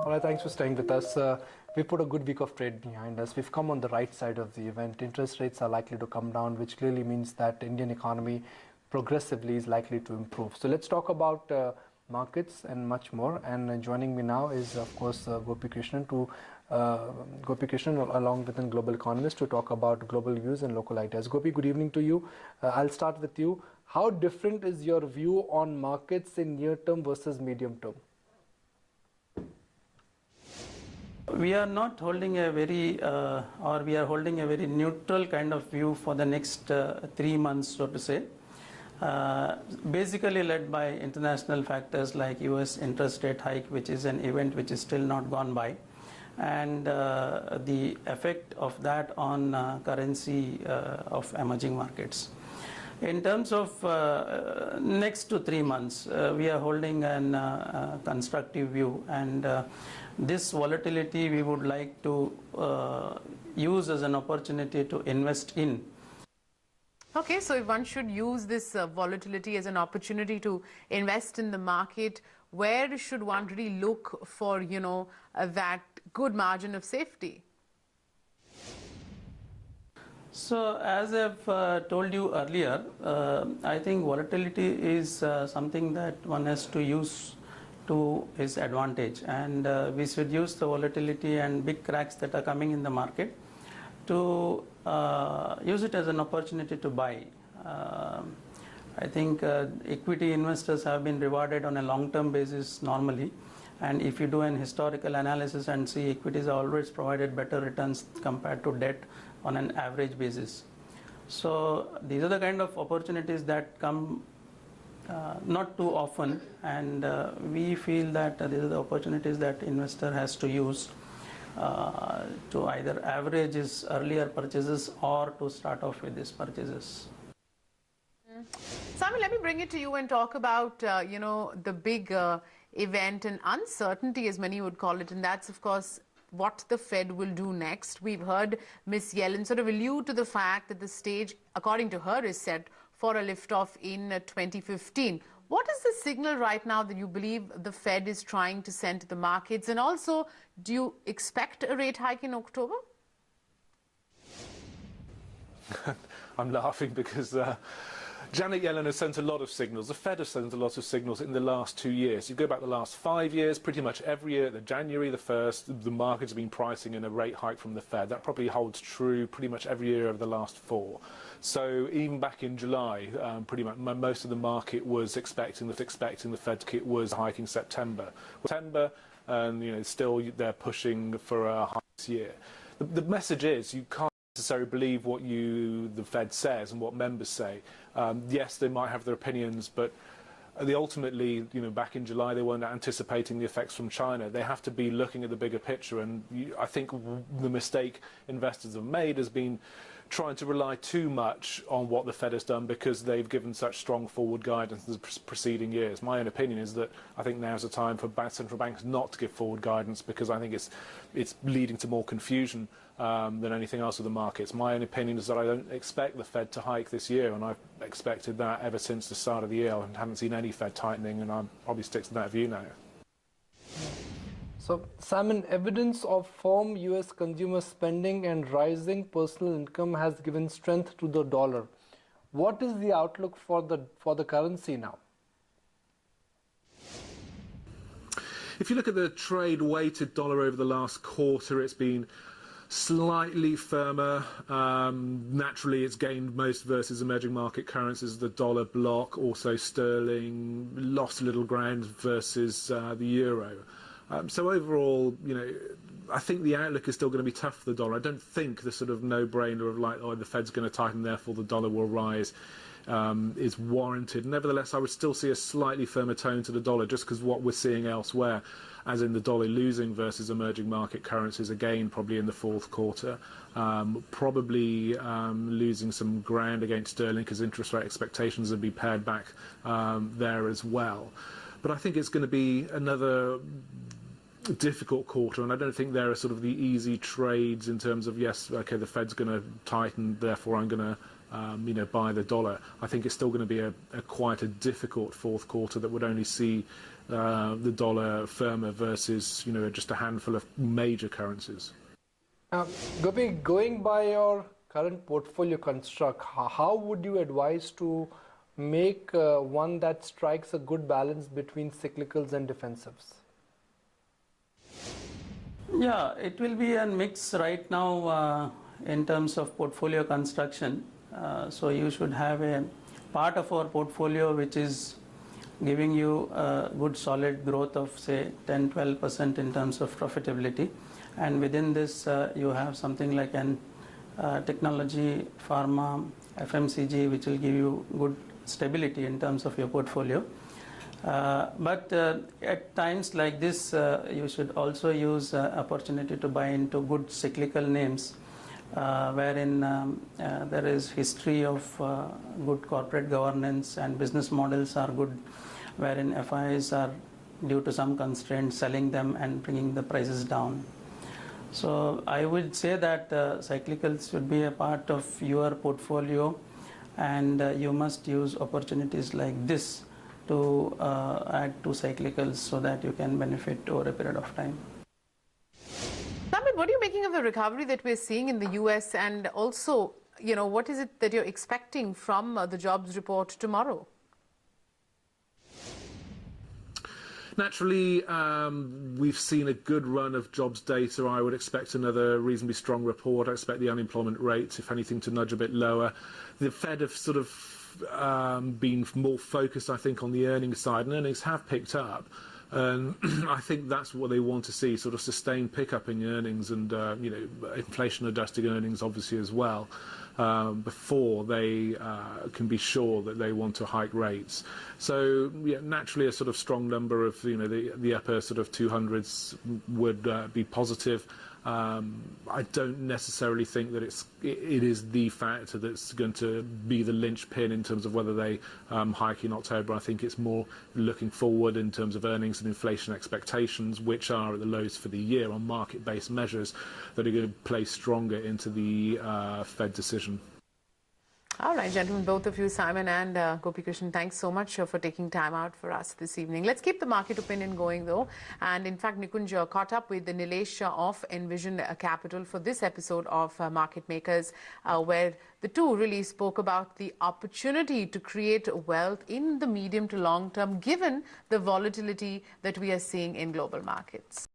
All right, thanks for staying with us. We put a good week of trade behind us. We've come on the right side of the event. Interest rates are likely to come down, which clearly means that Indian economy progressively is likely to improve. So let's talk about markets and much more. And joining me now is, of course, Gopi Krishnan, along with a global economist, to talk about global views and local ideas. Gopi, good evening to you. I'll start with you. How different is your view on markets in near term versus medium term? We are not holding a very, we are holding a very neutral kind of view for the next 3 months, so to say. Basically led by international factors like US interest rate hike, which is an event which is still not gone by, and the effect of that on currency of emerging markets. In terms of next to 3 months, we are holding an constructive view, and this volatility we would like to use as an opportunity to invest in. Okay, so if one should use this volatility as an opportunity to invest in the market, where should one really look for, that good margin of safety? So as I've told you earlier, I think volatility is something that one has to use to his advantage, and we should use the volatility and big cracks that are coming in the market to use it as an opportunity to buy. I think equity investors have been rewarded on a long-term basis normally, and if you do an historical analysis and see, equities are always provided better returns compared to debt on an average basis. So these are the kind of opportunities that come not too often, and we feel that these are the opportunities that investor has to use to either average his earlier purchases or to start off with his purchases. Simon, let me bring it to you and talk about, the big event and uncertainty, as many would call it, and that's, of course, what the Fed will do next. We've heard Ms. Yellen sort of allude to the fact that the stage, according to her, is set for a liftoff in 2015. What is the signal right now that you believe the Fed is trying to send to the markets? And also, do you expect a rate hike in October? I'm laughing because Janet Yellen has sent a lot of signals. The Fed has sent a lot of signals in the last 2 years. You go back the last 5 years, pretty much every year, the January the 1st, the markets have been pricing in a rate hike from the Fed. That probably holds true pretty much every year over the last 4. So even back in July, pretty much most of the market was expecting the Fed was hiking September. And still they're pushing for a hike this year. The message is you can't necessarily believe what the Fed says and what members say. Yes, they might have their opinions, but ultimately, back in July, they weren't anticipating the effects from China. They have to be looking at the bigger picture, and I think the mistake investors have made has been trying to rely too much on what the Fed has done because they've given such strong forward guidance in the preceding years. My own opinion is that I think now's the time for central banks not to give forward guidance because I think it's leading to more confusion than anything else with the markets. My own opinion is that I don't expect the Fed to hike this year, and I've expected that ever since the start of the year. I haven't seen any Fed tightening, and I'll probably stick to that view now. So, Simon, evidence of firm US consumer spending and rising personal income has given strength to the dollar. What is the outlook for the currency now? If you look at the trade-weighted dollar over the last quarter, it's been slightly firmer. Naturally, it's gained most versus emerging market currencies. The dollar block, also sterling, lost a little ground versus the euro. So overall, I think the outlook is still going to be tough for the dollar. I don't think the sort of no-brainer of like, the Fed's going to tighten, therefore the dollar will rise, is warranted. Nevertheless, I would still see a slightly firmer tone to the dollar just because what we're seeing elsewhere, as in the dollar losing versus emerging market currencies again probably in the fourth quarter, probably losing some ground against sterling because interest rate expectations have been pared back there as well. But I think it's going to be another difficult quarter, and I don't think there are sort of the easy trades in terms of, yes, okay, the Fed's going to tighten, therefore I'm going to by the dollar, I think it's still going to be a quite a difficult fourth quarter that would only see the dollar firmer versus just a handful of major currencies. Gopi, going by your current portfolio construct, how would you advise to make one that strikes a good balance between cyclicals and defensives? Yeah, it will be a mix right now in terms of portfolio construction. So you should have a part of our portfolio which is giving you a good solid growth of say 10-12% in terms of profitability, and within this you have something like an technology, pharma, FMCG, which will give you good stability in terms of your portfolio. But at times like this, you should also use opportunity to buy into good cyclical names, wherein there is history of good corporate governance and business models are good, wherein FIs are, due to some constraints, selling them and bringing the prices down. So I would say that cyclicals should be a part of your portfolio, and you must use opportunities like this to add to cyclicals so that you can benefit over a period of time. Samit, what are you making of the recovery that we're seeing in the US, and also, what is it that you're expecting from the jobs report tomorrow? Naturally, we've seen a good run of jobs data. I would expect another reasonably strong report. I expect the unemployment rate, if anything, to nudge a bit lower. The Fed have sort of been more focused, I think, on the earnings side, and earnings have picked up. And I think that's what they want to see, sort of sustained pickup in earnings and inflation-adjusted earnings, obviously, as well, before they can be sure that they want to hike rates. So naturally, a sort of strong number of the upper sort of 200s would be positive. I don't necessarily think that it is the factor that's going to be the linchpin in terms of whether they hike in October. I think it's more looking forward in terms of earnings and inflation expectations, which are at the lowest for the year on market-based measures, that are going to play stronger into the Fed decision. All right, gentlemen, both of you, Simon and Gopi Krishnan, thanks so much for taking time out for us this evening. Let's keep the market opinion going, though. And in fact, Nikunj caught up with Nilesh of Envision Capital for this episode of Market Makers, where the two really spoke about the opportunity to create wealth in the medium to long term, given the volatility that we are seeing in global markets.